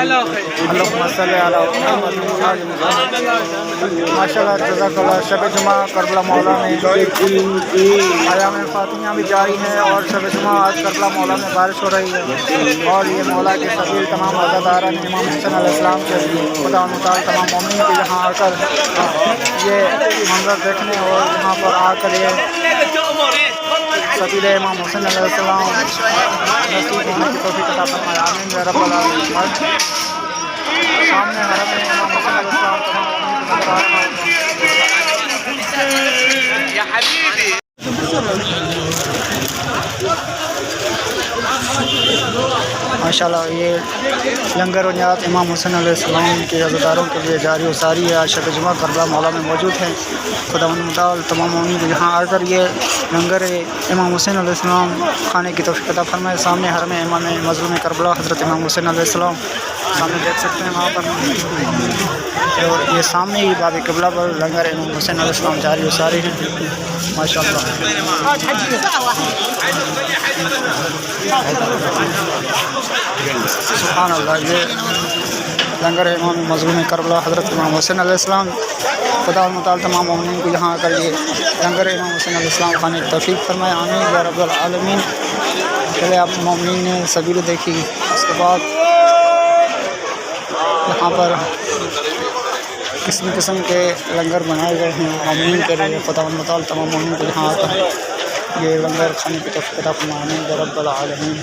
اللهم صل علی محمد ماشاء اللہ جزاک اللہ. شب جمعہ کربلا مولا میں ایام فاطمیہ بھی جاری ہے اور شب جمعہ آج کربلا مولا میں بارش ہو رہی ہے اور یہ مولا کے سبیل تمام عزاداران امام حسین علیہ السلام کے خدا متعال تمام مومنین کو یہاں آ کر یہ منظر دیکھنے اور یہاں پر آ کر یہ سبیل امام حسین علیہ السلام نصیب ہونے کی توفیق عطا فرمائے. آمین یا رب العالمین. سامنے حرم میں امام حسین علیہ السلام تمام مومنین کو نظر آ رہا ہے. يا حبيبي ماشاءاللہ یہ لنگر و نیات امام حسین علیہ السلام کے عزاداروں کے لیے جاری و ساری ہے. آج شب جمعہ کربلا مولا میں موجود ہیں. خدا متعال تمام مومنین کو یہاں آ کر یہ لنگر امام حسین علیہ السلام کھانے کی توفیق عطا فرمائے. سامنے حرم امام مظلوم کربلا حضرت امام حسین علیہ السلام سامنے دیکھ سکتے ہیں وہاں پر اور یہ سامنے ہی باب قبلہ پر لنگر امام حسین علیہ السلام جاری و ساری ہیں. ماشاءاللہ سبحان اللہ. یہ لنگر امام مظلوم کربلا حضرت امام حسین علیہ السلام خدا متعال تمام مومنین کو یہاں آ کر یہ لنگر امام حسین علیہ السلام کھانے کی توفیق فرمائے. آمین یا رب العالمین. پہلے آپ مومنین نے سبیل دیکھی, اس کے بعد یہاں پر قسم قسم کے لنگر بنائے گئے ہیں مومنین کے لیے. خدا متعال تمام مومنین کو یہاں آ کر یہ لنگر کھانے کی توفیق عطا فرمائے. آمین یا رب العالمین.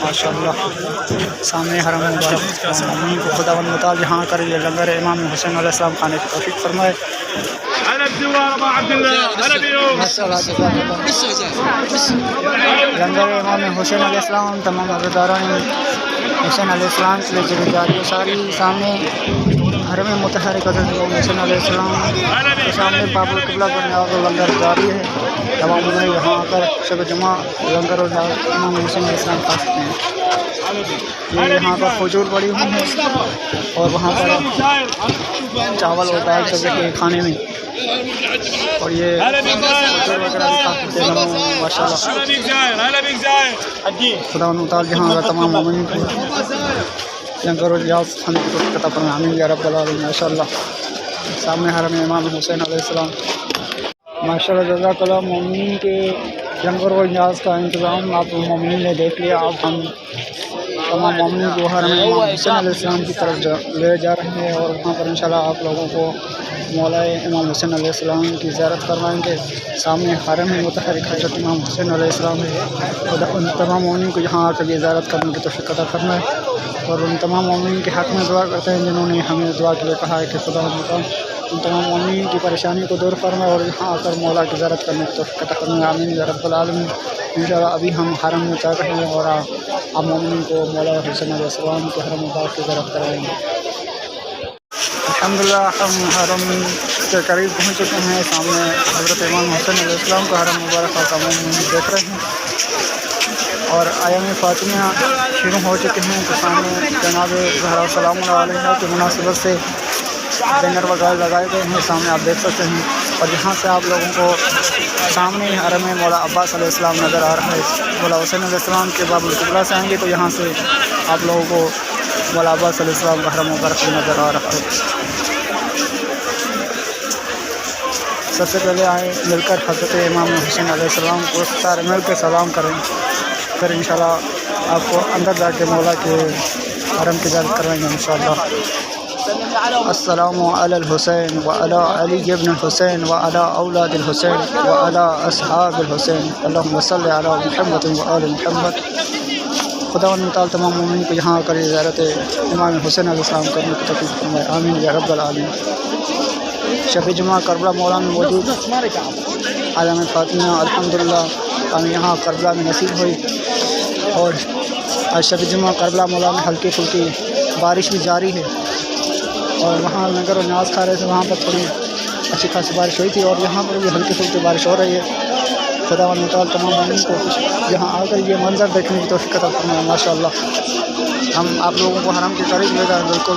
ماشاء اللہ سامنے حرم مبارک مومنین کو خدا متعال یہاں کر یہ لنگر امام حسین علیہ السلام کھانے کی توفیق فرمائے. لنگر امام حسین علیہ السلام تمام عزاداران حسین علیہ السلام کے لیے جاری و ساری. سامنے حرم متحرک حضرت امام حسین علیہ السلام کے سامنے باب القبلہ پر نیاز و لنگر جاری ہے. تمام لوگ یہاں آ کر شب جمعہ لنگر اور امام حسین علیہ السلام کھا سکتے ہیں. یہ یہاں پر کھجور پڑی ہوئی ہیں اور وہاں پر چاول اور دال چل رہے ہیں کھانے میں اور یہ کھجور وغیرہ بھی کھا سکتے ہیں. ماشاء اللہ خدا متعال یہاں آ کر تمام مومنین کو لنگر و نیاز کھانے کی توفیق عطا فرمائے. آمین یا رب العالمین. ماشاء اللہ سامنے حرم امام حسین علیہ السلام. ماشاء اللہ جزاک اللہ. مومنین کے لنگر و نیاز کا انتظام آپ مومنین نے دیکھ لیا. اب ہم تمام مومنین کو حرم امام حسین علیہ السلام کی طرف لے جا رہے ہیں اور وہاں پر انشاءاللہ آپ لوگوں کو مولا امام حسین علیہ السلام کی زیارت کروائیں گے. سامنے حرم متحرک حضرت امام حسین علیہ السلام ہے. خدا ان تمام مومنین کو یہاں آ کر یہ زیارت کرنے کی توفیق عطا فرمائے اور ان تمام مومنین کے حق میں دعا کرتے ہیں جنہوں نے ہمیں دعا کے لیے کہا ہے کہ خدا ان تمام مومنین کی پریشانی کو دور فرمائے اور یہاں آ کر مولا کی زیارت کرنے کی توفیق عطا فرمائے. آمین یا رب العالمین. انشاءاللہ ابھی ہم حرم میں چل رہے ہیں اور آپ مومنین کو مولا حسین علیہ السلام کے حرم مبارک کی زیارت کرائیں گے. الحمدللہ ہم حرم کے قریب پہنچ چکے ہیں. سامنے حضرت امام حسین علیہ السلام کا حرم مبارک کا تمام دیکھ رہے ہیں اور ایام فاطمیہ شروع ہو چکے ہیں. تو سامنے جناب زہرا سلام علیہ کی مناسبت سے بینر وغیرہ لگائے گئے ہیں. سامنے آپ دیکھ سکتے ہیں اور یہاں سے آپ لوگوں کو سامنے حرم مولا عباس علیہ السلام نظر آ رہا ہے. مولا حسین علیہ السلام کے باب القبلہ سے آئیں گے تو یہاں سے آپ لوگوں کو مولا عباس علیہ السلام کا حرم مبارک نظر آ رہا ہے. سب سے پہلے آئیں مل کر حضرت امام حسین علیہ السلام کو سارے مل کے سلام کریں, پھر انشاءاللہ آپ کو اندر جا کے مولا کے حرم کی زیارت کروائیں گے انشاءاللہ. السلام علی الحسین وعلی علی ابن الحسین وعلی اولاد الحسین وعلی اصحاب الحسین اللہم صلی علی محمد وآل محمد. خدا متعال تمام مومنین کو یہاں آ کر زیارت امام حسین علیہ السلام کرنے کی توفیق فرمائے. آمین یا رب العالمین. شب جمعہ کربلا مولا میں موجود عالم فاطمیہ الحمدللہ ہمیں یہاں کربلا میں نصیب ہوئی اور آج شب جمعہ کربلا مولا میں ہلکی پھلکی بارش بھی جاری ہے اور وہاں لنگر و نیاز کھا رہے تھے. وہاں پر تھوڑی اچھی خاصی بارش ہوئی تھی اور یہاں پر بھی ہلکی پھلکی بارش ہو رہی ہے. خدا متعال تمام مومنین کو یہاں آ کر یہ منظر دیکھنے کی توفیق عطا فرمائے. ماشاء اللہ ہم آپ لوگوں کو حرم کے قریب لے جائیں بالکل.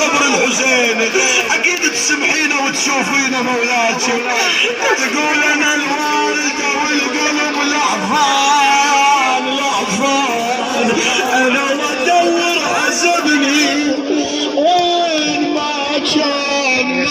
قبر الحسين اكيد تسمحينا وتشوفينا مولاتي، تقول انا الوالده والقلب الاحفاد الاحفاد، انا بدور حسبني وين ما كان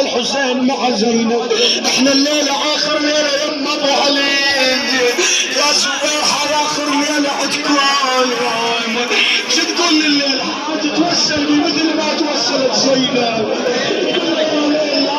الحسين مع زينب، احنا الليله اخر ليله يما ابو علي يا سباحه، اخر ليله عندكم شو تقول الليله؟ تتوسل بي مثل ما توسلت زينب لا